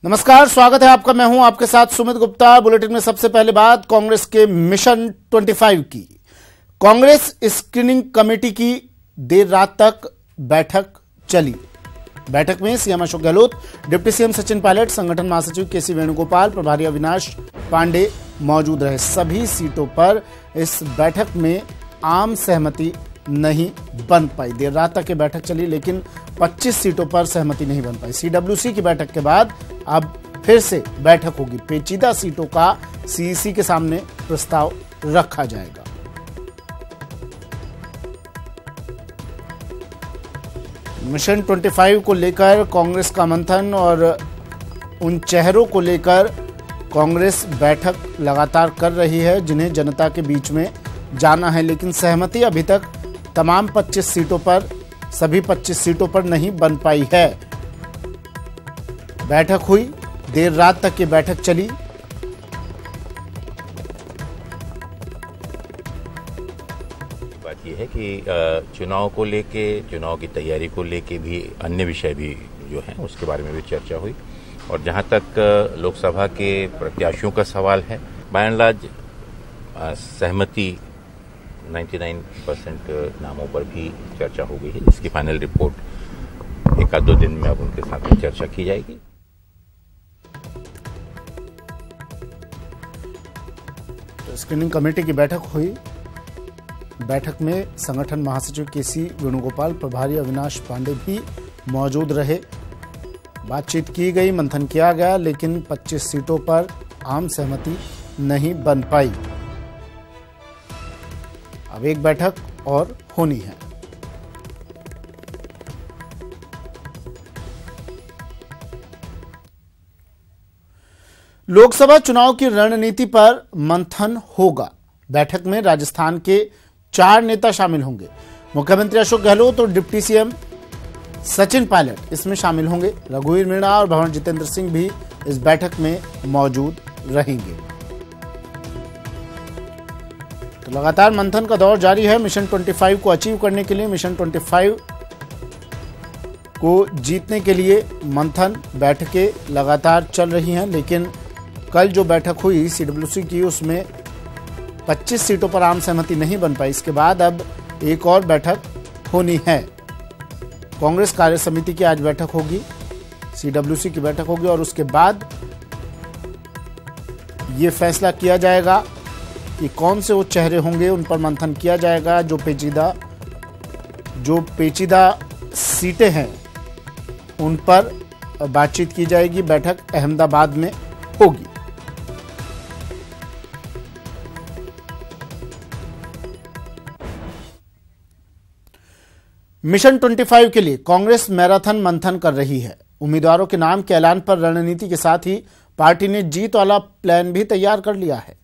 नमस्कार, स्वागत है आपका। मैं हूं आपके साथ सुमित गुप्ता। बुलेटिन में सबसे पहले बात कांग्रेस के मिशन 25 की। कांग्रेस स्क्रीनिंग कमेटी की देर रात तक बैठक चली। बैठक में CM Ashok Gehlot, deputy CM Sachin Pilot, संगठन महासचिव केसी वेणुगोपाल, प्रभारी अविनाश पांडे मौजूद रहे। सभी सीटों पर इस बैठक में आम सहमति नहीं बन पाई। देर रात तक ये बैठक चली, लेकिन 25 सीटों पर सहमति नहीं बन पाई। सीडब्ल्यूसी की बैठक के बाद अब फिर से बैठक होगी। पेचीदा सीटों का सीईसी के सामने प्रस्ताव रखा जाएगा। मिशन 25 को लेकर कांग्रेस का मंथन और उन चेहरों को लेकर कांग्रेस बैठक लगातार कर रही है जिन्हें जनता के बीच में जाना है, लेकिन सहमति अभी तक तमाम 25 सीटों पर, सभी 25 सीटों पर नहीं बन पाई है। बैठक हुई, देर रात तक ये बैठक चली। बात यह है कि चुनाव को लेके, चुनाव की तैयारी को लेके भी अन्य विषय भी जो हैं उसके बारे में भी चर्चा हुई। और जहां तक लोकसभा के प्रत्याशियों का सवाल है, बाय एंड लार्ज सहमति 99% नामों पर भी चर्चा हो गई है, जिसकी फाइनल रिपोर्ट एक आध दो दिन में अब उनके साथ में चर्चा की जाएगी। तो स्क्रीनिंग कमेटी की बैठक हुई। बैठक में संगठन महासचिव केसी वेणुगोपाल, प्रभारी अविनाश पांडे भी मौजूद रहे। बातचीत की गई, मंथन किया गया, लेकिन 25 सीटों पर आम सहमति नहीं बन पाई। अब एक बैठक और होनी है। लोकसभा चुनाव की रणनीति पर मंथन होगा। बैठक में राजस्थान के 4 नेता शामिल होंगे। मुख्यमंत्री अशोक गहलोत और डिप्टी सीएम सचिन पायलट इसमें शामिल होंगे। रघुवीर मीणा और भवन जितेंद्र सिंह भी इस बैठक में मौजूद रहेंगे। तो लगातार मंथन का दौर जारी है। मिशन 25 को अचीव करने के लिए, मिशन 25 को जीतने के लिए मंथन, बैठकें लगातार चल रही हैं। लेकिन कल जो बैठक हुई सीडब्ल्यूसी की, उसमें 25 सीटों पर आम सहमति नहीं बन पाई। इसके बाद अब एक और बैठक होनी है। कांग्रेस कार्य समिति की आज बैठक होगी, सीडब्ल्यूसी की बैठक होगी और उसके बाद ये फैसला किया जाएगा कि कौन से वो चेहरे होंगे, उन पर मंथन किया जाएगा। जो पेचीदा सीटें हैं उन पर बातचीत की जाएगी। बैठक अहमदाबाद में होगी। मिशन 25 के लिए कांग्रेस मैराथन मंथन कर रही है। उम्मीदवारों के नाम के ऐलान पर रणनीति के साथ ही पार्टी ने जीत वाला प्लान भी तैयार कर लिया है।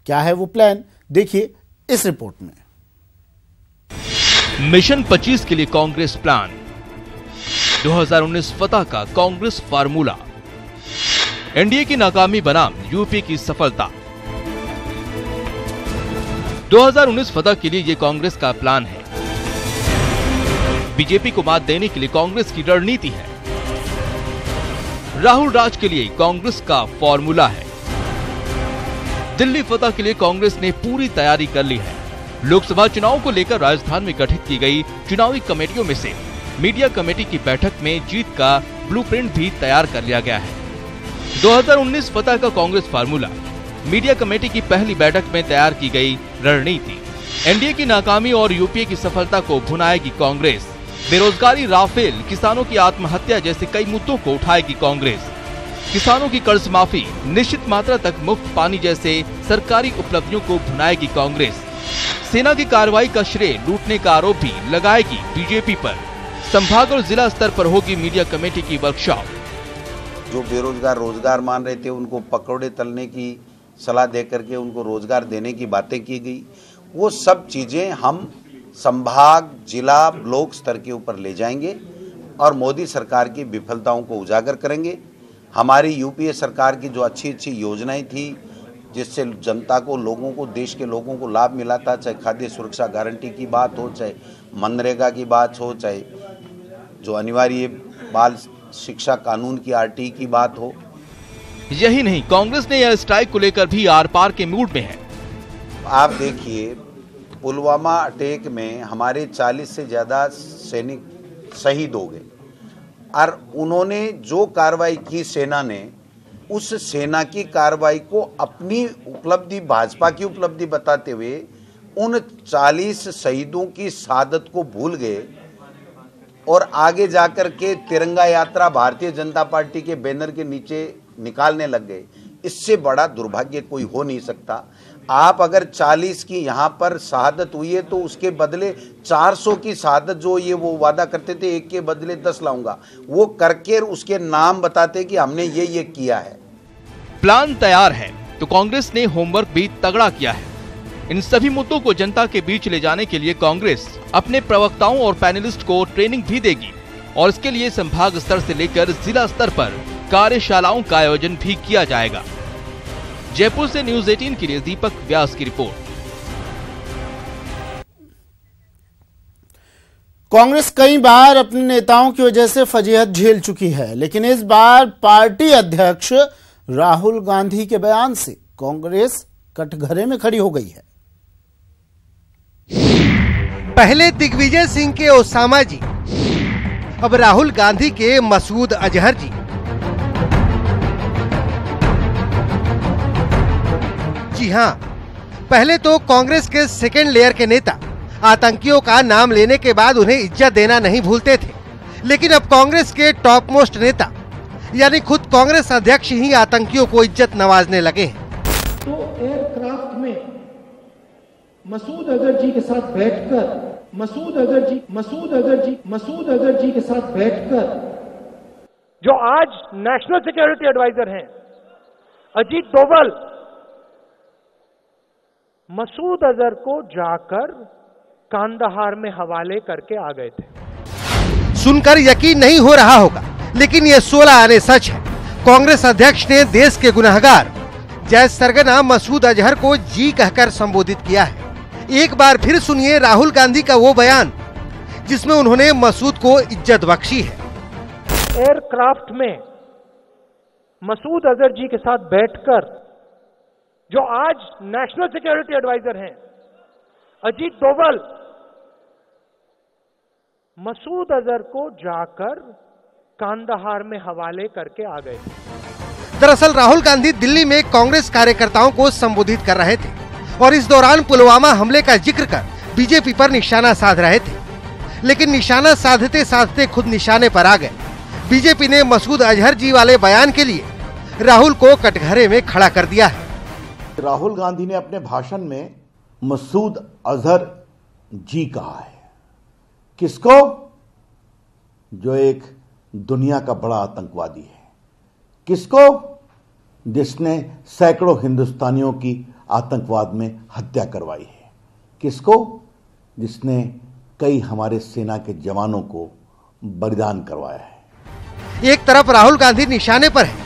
क्या है वो प्लान, देखिए इस रिपोर्ट में। मिशन 25 के लिए कांग्रेस प्लान, 2019 फतह का कांग्रेस फार्मूला, एनडीए की नाकामी बनाम यूपी की सफलता। 2019 फतह के लिए ये कांग्रेस का प्लान है। बीजेपी को मात देने के लिए कांग्रेस की रणनीति है। राहुल राज के लिए कांग्रेस का फॉर्मूला है। दिल्ली फतह के लिए कांग्रेस ने पूरी तैयारी कर ली है। लोकसभा चुनाव को लेकर राजस्थान में गठित की गई चुनावी कमेटियों में से मीडिया कमेटी की बैठक में जीत का ब्लूप्रिंट भी तैयार कर लिया गया है। 2019 फतह का कांग्रेस फार्मूला, मीडिया कमेटी की पहली बैठक में तैयार की गई रणनीति। एनडीए की नाकामी और यूपीए की सफलता को भुनाएगी कांग्रेस। बेरोजगारी, राफेल, किसानों की आत्महत्या जैसे कई मुद्दों को उठाएगी कांग्रेस। किसानों की कर्ज माफी, निश्चित मात्रा तक मुफ्त पानी जैसे सरकारी उपलब्धियों को भुनाएगी कांग्रेस। सेना की कार्रवाई का श्रेय लूटने का आरोप भी लगाएगी बीजेपी पर। संभाग और जिला स्तर पर होगी मीडिया कमेटी की वर्कशॉप। जो बेरोजगार रोजगार मान रहे थे, उनको पकौड़े तलने की सलाह दे करके उनको रोजगार देने की बातें की गई। वो सब चीजें हम संभाग, जिला, ब्लॉक स्तर के ऊपर ले जाएंगे और मोदी सरकार की विफलताओं को उजागर करेंगे। हमारी यूपीए सरकार की जो अच्छी अच्छी योजनाएं थी, जिससे जनता को, लोगों को, देश के लोगों को लाभ मिला था, चाहे खाद्य सुरक्षा गारंटी की बात हो, चाहे मनरेगा की बात हो, चाहे जो अनिवार्य बाल शिक्षा कानून की आरटीई की बात हो, यही नहीं, कांग्रेस ने एयर स्ट्राइक को लेकर भी आर पार के मूड में है। आप देखिए, पुलवामा अटैक में हमारे 40 से ज्यादा सैनिक शहीद हो गए और उन्होंने जो कार्रवाई की सेना ने, उस सेना की कार्रवाई को अपनी उपलब्धि, भाजपा की उपलब्धि बताते हुए उन 40 शहीदों की शहादत को भूल गए और आगे जाकर के तिरंगा यात्रा भारतीय जनता पार्टी के बैनर के नीचे निकालने लग गए। इससे बड़ा दुर्भाग्य कोई हो नहीं सकता। आप अगर 40 की यहाँ पर शहादत हुई है तो उसके बदले 400 की शहादत जो ये वो वादा करते थे, एक के बदले 10 लाऊंगा, वो करके उसके नाम बताते कि हमने ये किया है। प्लान तैयार है तो कांग्रेस ने होमवर्क भी तगड़ा किया है। इन सभी मुद्दों को जनता के बीच ले जाने के लिए कांग्रेस अपने प्रवक्ताओं और पैनलिस्ट को ट्रेनिंग भी देगी और इसके लिए संभाग स्तर से लेकर जिला स्तर पर कार्यशालाओं का आयोजन भी किया जाएगा। जयपुर से न्यूज़ 18 के लिए दीपक व्यास की रिपोर्ट। कांग्रेस कई बार अपने नेताओं की वजह से फजीहत झेल चुकी है, लेकिन इस बार पार्टी अध्यक्ष राहुल गांधी के बयान से कांग्रेस कटघरे में खड़ी हो गई है। पहले दिग्विजय सिंह के ओसामा जी, अब राहुल गांधी के मसूद अजहर जी। जी हां, पहले तो कांग्रेस के सेकेंड लेयर के नेता आतंकियों का नाम लेने के बाद उन्हें इज्जत देना नहीं भूलते थे, लेकिन अब कांग्रेस के टॉप मोस्ट नेता यानी खुद कांग्रेस अध्यक्ष ही आतंकियों को इज्जत नवाजने लगे हैं। तो एयरक्राफ्ट में मसूद अजहर जी के साथ बैठकर मसूद अजहर जी के साथ बैठकर जो आज नेशनल सिक्योरिटी एडवाइजर हैं अजीत डोभाल, मसूद अजहर को जाकर कांदाहार में हवाले करके आ गए थे। सुनकर यकीन नहीं हो रहा होगा, लेकिन ये 16 आने सच है। कांग्रेस अध्यक्ष ने देश के गुनहगार जय सरगना मसूद अजहर को जी कहकर संबोधित किया है। एक बार फिर सुनिए राहुल गांधी का वो बयान जिसमें उन्होंने मसूद को इज्जत बख्शी है। एयरक्राफ्ट में मसूद अजहर जी के साथ बैठकर जो आज नेशनल सिक्योरिटी एडवाइजर हैं अजीत डोभाल, मसूद अजहर को जाकर कांदाहार में हवाले करके आ गए। दरअसल राहुल गांधी दिल्ली में कांग्रेस कार्यकर्ताओं को संबोधित कर रहे थे और इस दौरान पुलवामा हमले का जिक्र कर बीजेपी पर निशाना साध रहे थे, लेकिन निशाना साधते साधते खुद निशाने पर आ गए। बीजेपी ने मसूद अजहर जी वाले बयान के लिए राहुल को कटघरे में खड़ा कर दिया है। राहुल गांधी ने अपने भाषण में मसूद अजहर जी कहा है। किसको? जो एक दुनिया का बड़ा आतंकवादी है। किसको? जिसने सैकड़ों हिंदुस्तानियों की आतंकवाद में हत्या करवाई है। किसको? जिसने कई हमारे सेना के जवानों को बलिदान करवाया है। एक तरफ राहुल गांधी निशाने पर है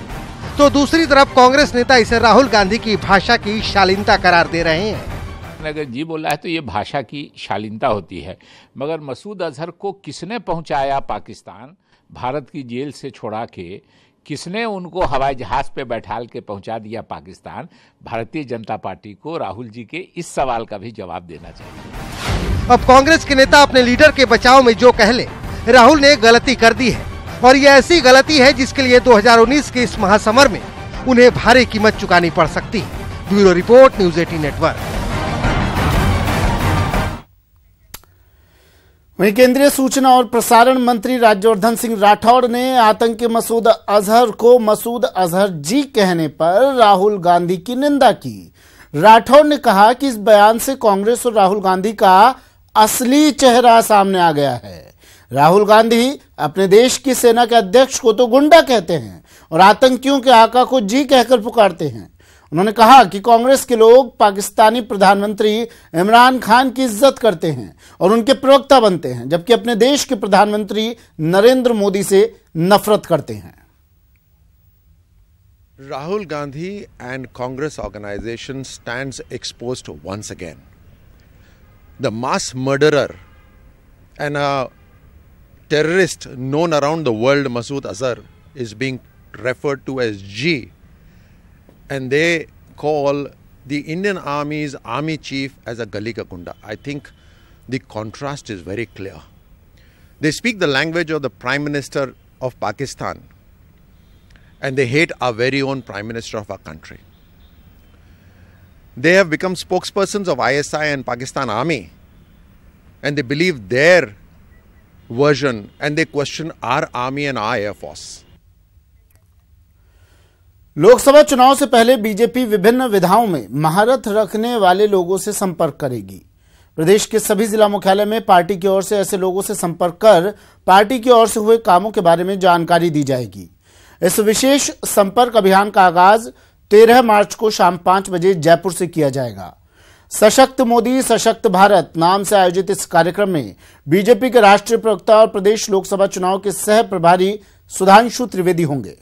तो दूसरी तरफ कांग्रेस नेता इसे राहुल गांधी की भाषा की शालीनता करार दे रहे हैं। अगर जी बोला है तो ये भाषा की शालीनता होती है, मगर मसूद अजहर को किसने पहुंचाया पाकिस्तान, भारत की जेल से छोड़ा के किसने उनको हवाई जहाज पे बैठाल के पहुंचा दिया पाकिस्तान, भारतीय जनता पार्टी को राहुल जी के इस सवाल का भी जवाब देना चाहिए। अब कांग्रेस के नेता अपने लीडर के बचाव में जो कह ले, राहुल ने गलती कर दी है और यह ऐसी गलती है जिसके लिए 2019 के इस महासमर में उन्हें भारी कीमत चुकानी पड़ सकती है। Bureau report, news 18 network. वहीं केंद्रीय सूचना और प्रसारण मंत्री राज्यवर्धन सिंह राठौड़ ने आतंकी मसूद अजहर को मसूद अजहर जी कहने पर राहुल गांधी की निंदा की। राठौड़ ने कहा कि इस बयान से कांग्रेस और राहुल गांधी का असली चेहरा सामने आ गया है। राहुल गांधी अपने देश की सेना के अध्यक्ष को तो गुंडा कहते हैं और आतंकियों के आका को जी कहकर पुकारते हैं। उन्होंने कहा कि कांग्रेस के लोग पाकिस्तानी प्रधानमंत्री इमरान खान की इज्जत करते हैं और उनके प्रवक्ता बनते हैं, जबकि अपने देश के प्रधानमंत्री नरेंद्र मोदी से नफरत करते हैं। Rahul Gandhi and Congress organization stands exposed once again. The mass murderer and a terrorist known around the world, Masood Azhar, is being referred to as G and they call the Indian Army's army chief as a Gali ka Gunda. I think the contrast is very clear. They speak the language of the Prime Minister of Pakistan and they hate our very own Prime Minister of our country. They have become spokespersons of ISI and Pakistan Army and they believe their version and they question our army and our air force. Lok Sabha चुनाव से पहले BJP विभिन्न विधाओं में महारत रखने वाले लोगों से संपर्क करेगी। प्रदेश के सभी जिला मुख्यालय में पार्टी की ओर से ऐसे लोगों से संपर्क कर पार्टी की ओर से हुए कामों के बारे में जानकारी दी जाएगी। इस विशेष संपर्क अभियान का आगाज 13 मार्च को शाम 5 बजे जयपुर से किया जाएगा। सशक्त मोदी सशक्त भारत नाम से आयोजित इस कार्यक्रम में बीजेपी के राष्ट्रीय प्रवक्ता और प्रदेश लोकसभा चुनाव के सह प्रभारी सुधांशु त्रिवेदी होंगे।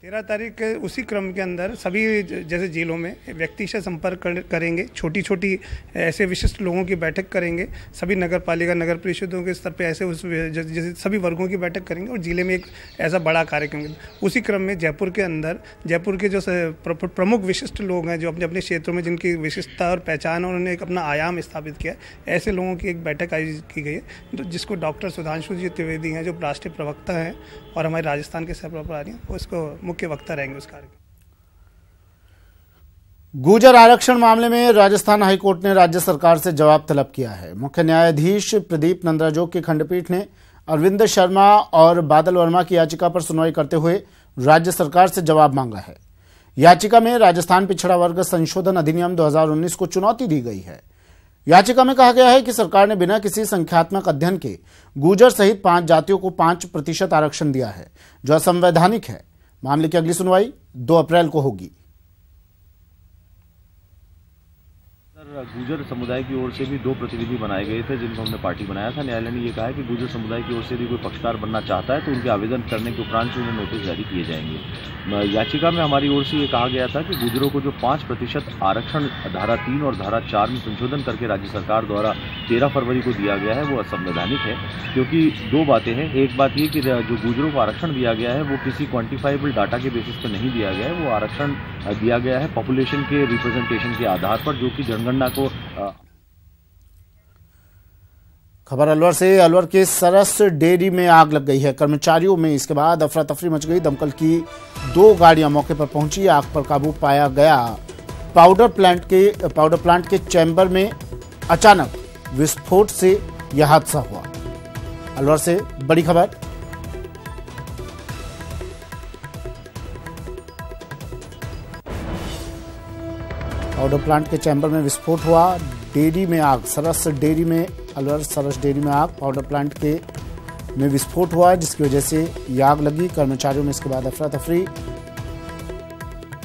13 तारीख के उसी क्रम के अंदर सभी जैसे जिलों में व्यक्ति से संपर्क करेंगे, छोटी छोटी ऐसे विशिष्ट लोगों की बैठक करेंगे, सभी नगर पालिका नगर परिषदों के स्तर पे ऐसे उस जैसे सभी वर्गों की बैठक करेंगे और जिले में एक ऐसा बड़ा कार्यक्रम। उसी क्रम में जयपुर के अंदर जयपुर के जो प्रमुख विशिष्ट लोग हैं जो अपने अपने क्षेत्रों में जिनकी विशिष्टता और पहचान और उन्होंने एक अपना आयाम स्थापित किया, ऐसे लोगों की एक बैठक आयोजित की गई है जिसको डॉक्टर सुधांशु जी त्रिवेदी हैं जो राष्ट्रीय प्रवक्ता हैं और हमारे राजस्थान के सह प्रभारी हैं, वो इसको मुख्य वक्ता रहेंगे उस कार्यक्रम। गुर्जर आरक्षण मामले में राजस्थान हाईकोर्ट ने राज्य सरकार से जवाब तलब किया है। मुख्य न्यायाधीश प्रदीप नंद्राजोग की खंडपीठ ने अरविंद शर्मा और बादल वर्मा की याचिका पर सुनवाई करते हुए राज्य सरकार से जवाब मांगा है। याचिका में राजस्थान पिछड़ा वर्ग संशोधन अधिनियम 2019 को चुनौती दी गई है। याचिका में कहा गया है कि सरकार ने बिना किसी संख्यात्मक अध्ययन के गुर्जर सहित 5 जातियों को 5% आरक्षण दिया है, जो असंवैधानिक है। मामले की अगली सुनवाई 2 अप्रैल को होगी। गुर्जर समुदाय की ओर से भी 2 प्रतिनिधि बनाए गए थे जिनको हमने पार्टी बनाया था। न्यायालय ने यह कहा है कि गुर्जर समुदाय की ओर से भी कोई पक्षकार बनना चाहता है तो उनके आवेदन करने के उपरांत उन्हें नोटिस जारी किए जाएंगे। याचिका में हमारी ओर से ये कहा गया था कि गुर्जरों को जो 5% आरक्षण धारा 3 और धारा 4 में संशोधन करके राज्य सरकार द्वारा 13 फरवरी को दिया गया है वो असंवैधानिक है, क्योंकि 2 बातें हैं। एक बात ये कि जो गुर्जरों को आरक्षण दिया गया है वो किसी क्वान्टिफाइबल डाटा के बेसिस पर नहीं दिया गया है, वो आरक्षण दिया गया है पॉपुलेशन के रिप्रेजेंटेशन के आधार पर, जो कि जनगणना को। खबर अलवर से। अलवर के सरस डेयरी में आग लग गई है कर्मचारियों में। इसके बाद अफरा तफरी मच गई। दमकल की 2 गाड़ियां मौके पर पहुंची। आग पर काबू पाया गया। पाउडर प्लांट के चैम्बर में अचानक विस्फोट से यह हादसा हुआ। अलवर से बड़ी खबर। पाउडर प्लांट के चैम्बर में विस्फोट हुआ। डेयरी में आग। सरस डेयरी में अलवर सरस डेयरी में आग। पाउडर प्लांट के में विस्फोट हुआ जिसकी वजह से यह आग लगी। कर्मचारियों में इसके बाद अफरा तफरी।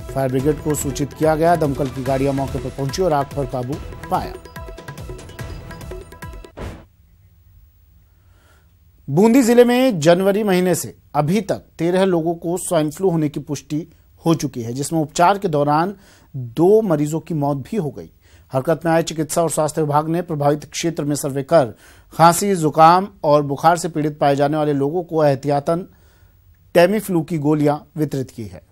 फायर ब्रिगेड को सूचित किया गया। दमकल की गाड़ियां मौके पर पहुंची और आग पर काबू पाया। बूंदी जिले में जनवरी महीने से अभी तक 13 लोगों को स्वाइन फ्लू होने की पुष्टि हो चुकी है, जिसमें उपचार के दौरान 2 मरीजों की मौत भी हो गई। हरकत में आए चिकित्सा और स्वास्थ्य विभाग ने प्रभावित क्षेत्र में सर्वे कर खांसी, जुकाम और बुखार से पीड़ित पाए जाने वाले लोगों को एहतियातन टेमीफ्लू की गोलियां वितरित की है।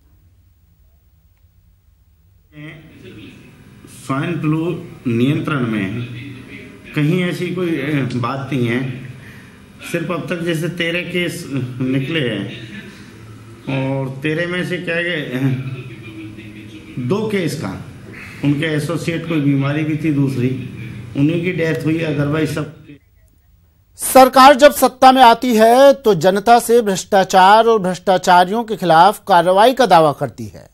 स्वाइन फ्लू नियंत्रण में कहीं ऐसी कोई बात नहीं है। सिर्फ अब तक जैसे 13 केस निकले हैं और 13 में से क्या है 2 केस का उनके एसोसिएट कोई बीमारी भी थी, दूसरी उन्हीं की डेथ हुई। अदरवाइज सब। सरकार जब सत्ता में आती है तो जनता से भ्रष्टाचार और भ्रष्टाचारियों के खिलाफ कार्रवाई का दावा करती है।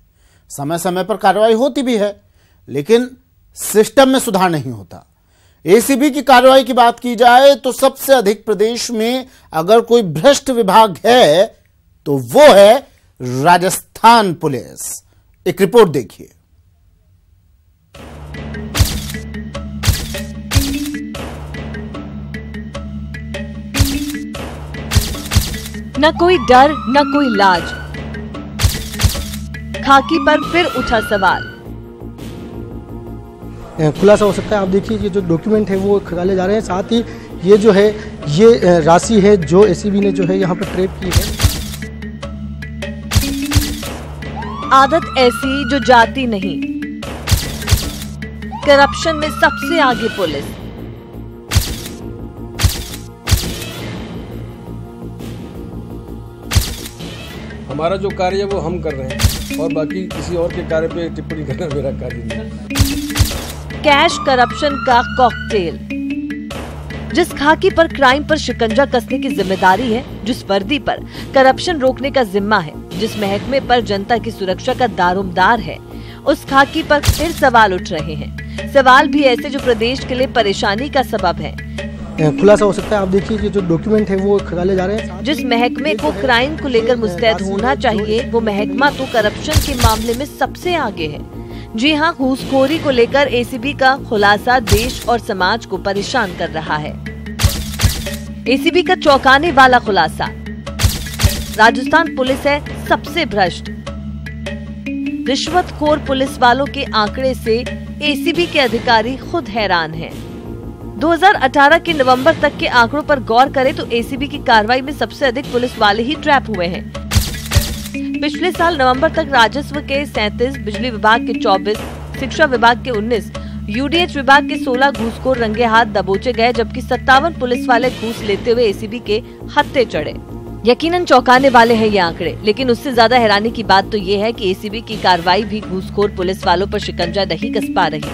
समय समय पर कार्रवाई होती भी है, लेकिन सिस्टम में सुधार नहीं होता। एसीबी की कार्रवाई की बात की जाए तो सबसे अधिक प्रदेश में अगर कोई भ्रष्ट विभाग है तो वो है राजस्थान पुलिस। एक रिपोर्ट देखिए। न कोई डर न कोई लाज, खाकी पर फिर उठा सवाल। खुलासा हो सकता है। आप देखिए ये जो डॉक्यूमेंट है वो खंगाले जा रहे हैं, साथ ही ये जो है ये राशि है जो एसीबी ने जो है यहाँ पर ट्रेप की है। आदत ऐसी जो जाती नहीं। करप्शन में सबसे आगे पुलिस। हमारा जो कार्य है वो हम कर रहे हैं और बाकी किसी और के कार्य पे टिप्पणी करना मेरा कार्य नहीं। कैश करप्शन का कॉकटेल। जिस खाकी पर क्राइम पर शिकंजा कसने की जिम्मेदारी है, जिस वर्दी पर करप्शन रोकने का जिम्मा है, जिस महकमे पर जनता की सुरक्षा का दारोमदार है, उस खाकी पर फिर सवाल उठ रहे हैं। सवाल भी ऐसे जो प्रदेश के लिए परेशानी का सबब है। खुलासा हो सकता है। आप देखिए कि जो डॉक्यूमेंट है वो खंगाले जा रहे हैं। जिस महकमे को क्राइम को लेकर मुस्तैद होना चाहिए, वो महकमा तो करप्शन के मामले में सबसे आगे है। जी हां, घूसखोरी को लेकर एसीबी का खुलासा देश और समाज को परेशान कर रहा है। एसीबी का चौंकाने वाला खुलासा। राजस्थान पुलिस है सबसे भ्रष्ट। रिश्वतखोर पुलिस वालों के आंकड़े से एसीबी के अधिकारी खुद हैरान हैं। 2018 के नवंबर तक के आंकड़ों पर गौर करें तो एसीबी की कार्रवाई में सबसे अधिक पुलिस वाले ही ट्रैप हुए हैं। पिछले साल नवंबर तक राजस्व के 37, बिजली विभाग के 24, शिक्षा विभाग के 19, यूडीएच विभाग के 16 घूसखोर रंगे हाथ दबोचे गए, जबकि 57 पुलिस वाले घूस लेते हुए एसीबी के हत्थे चढ़े। यकीनन चौंकाने वाले हैं ये आंकड़े, लेकिन उससे ज्यादा हैरानी की बात तो ये है कि एसीबी की कार्रवाई भी घूसखोर पुलिस वालों पर शिकंजा नहीं कस पा रही।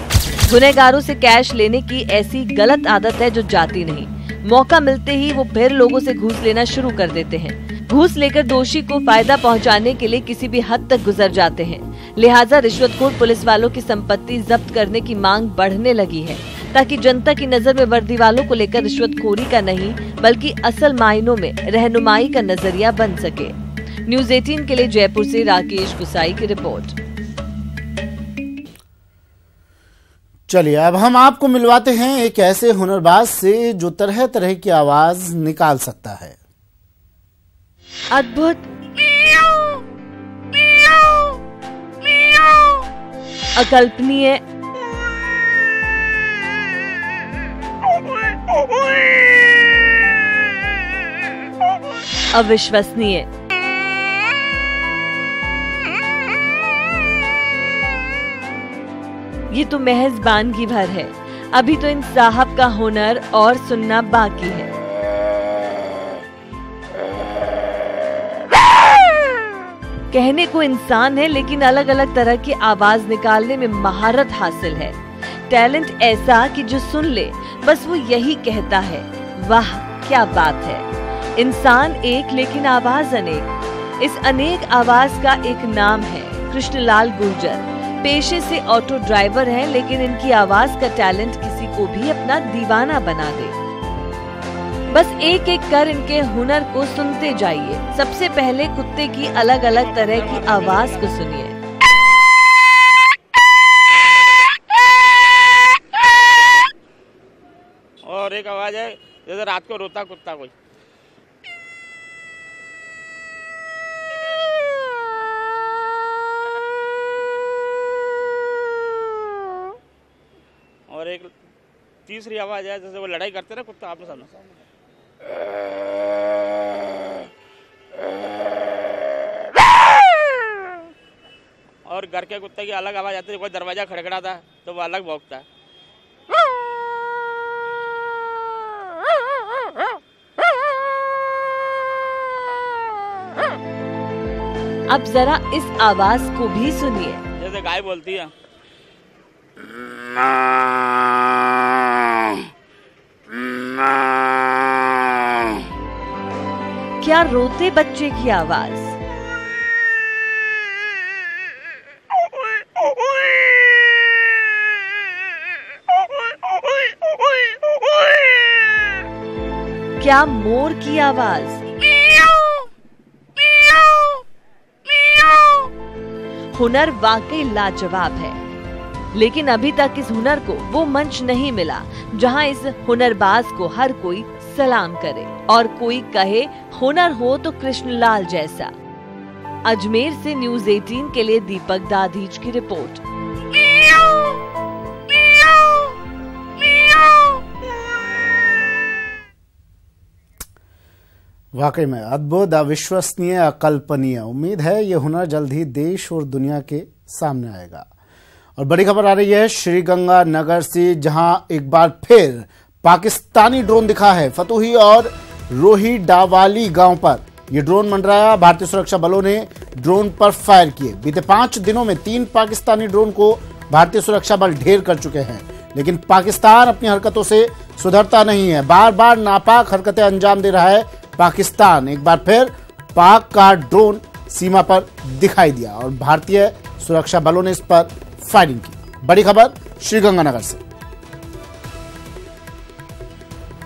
गुनहगारों से कैश लेने की ऐसी गलत आदत है जो जाती नहीं। मौका मिलते ही वो फिर लोगों से घूस लेना शुरू कर देते हैं। घूस लेकर दोषी को फायदा पहुंचाने के लिए किसी भी हद तक गुजर जाते हैं। लिहाजा रिश्वतखोर पुलिस वालों की संपत्ति जब्त करने की मांग बढ़ने लगी है, ताकि जनता की नजर में वर्दी वालों को लेकर रिश्वतखोरी का नहीं बल्कि असल मायनों में रहनुमाई का नजरिया बन सके। न्यूज़ 18 के लिए जयपुर से राकेश गुसाई की रिपोर्ट। चलिए अब हम आपको मिलवाते हैं एक ऐसे हुनरबाज से जो तरह तरह की आवाज निकाल सकता है। अद्भुत, अकल्पनीय, अविश्वसनीय, ये तो महज बानगी भर है। अभी तो इन साहब का हुनर और सुनना बाकी है। कहने को इंसान है, लेकिन अलग अलग तरह की आवाज निकालने में महारत हासिल है। टैलेंट ऐसा कि जो सुन ले बस वो यही कहता है, वाह क्या बात है। इंसान एक लेकिन आवाज अनेक। इस अनेक आवाज का एक नाम है कृष्णलाल गुर्जर। पेशे से ऑटो ड्राइवर हैं, लेकिन इनकी आवाज का टैलेंट किसी को भी अपना दीवाना बना दे। बस एक एक कर इनके हुनर को सुनते जाइए। सबसे पहले कुत्ते की अलग अलग तरह की आवाज को सुनिए। और एक आवाज है जैसे रात को रोता कुत्ता कोई। और एक तीसरी आवाज है जैसे वो लड़ाई करते ना कुत्ता आपने सामने। और घर के कुत्ते की अलग आवाज आती है, कोई दरवाजा खड़खड़ाता है तो वो अलग भौंकता है। अब जरा इस आवाज को भी सुनिए। जैसे गाय बोलती है। क्या रोते बच्चे की आवाज। क्या मोर की आवाज। हुनर वाकई लाजवाब है, लेकिन अभी तक इस हुनर को वो मंच नहीं मिला जहां इस हुनरबाज को हर कोई सलाम करे और कोई कहे हुनर हो तो कृष्णलाल जैसा। अजमेर से न्यूज़ 18 के लिए दीपक दाधीच की रिपोर्ट। वाकई में अद्भुत, अविश्वसनीय, अकल्पनीय। उम्मीद है ये हुनर जल्द ही देश और दुनिया के सामने आएगा। और बड़ी खबर आ रही है श्रीगंगानगर से, जहां एक बार फिर पाकिस्तानी ड्रोन दिखा है। फतुही और रोही डावाली गांव पर यह ड्रोन मंडराया। भारतीय सुरक्षा बलों ने ड्रोन पर फायर किए। बीते 5 दिनों में 3 पाकिस्तानी ड्रोन को भारतीय सुरक्षा बल ढेर कर चुके हैं, लेकिन पाकिस्तान अपनी हरकतों से सुधरता नहीं है। बार बार नापाक हरकतें अंजाम दे रहा है पाकिस्तान। एक बार फिर पाक का ड्रोन सीमा पर दिखाई दिया और भारतीय सुरक्षा बलों ने इस पर फायरिंग की। बड़ी खबर श्रीगंगानगर से।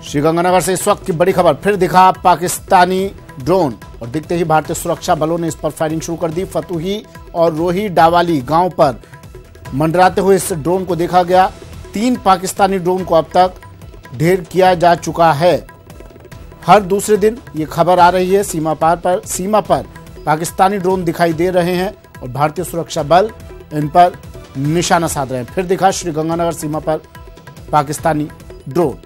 श्रीगंगानगर से इस वक्त की बड़ी खबर, फिर दिखा पाकिस्तानी ड्रोन और दिखते ही भारतीय सुरक्षा बलों ने इस पर फायरिंग शुरू कर दी। फतुही और रोही डावाली गांव पर मंडराते हुए इस ड्रोन को देखा गया। 3 पाकिस्तानी ड्रोन को अब तक ढेर किया जा चुका है। हर दूसरे दिन ये खबर आ रही है सीमा पर पाकिस्तानी ड्रोन दिखाई दे रहे हैं और भारतीय सुरक्षा बल इन पर निशाना साध रहे हैं। फिर दिखा श्रीगंगानगर सीमा पर पाकिस्तानी ड्रोन।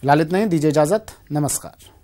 फिलहाल इतना ही, दीजिए इजाजत, नमस्कार।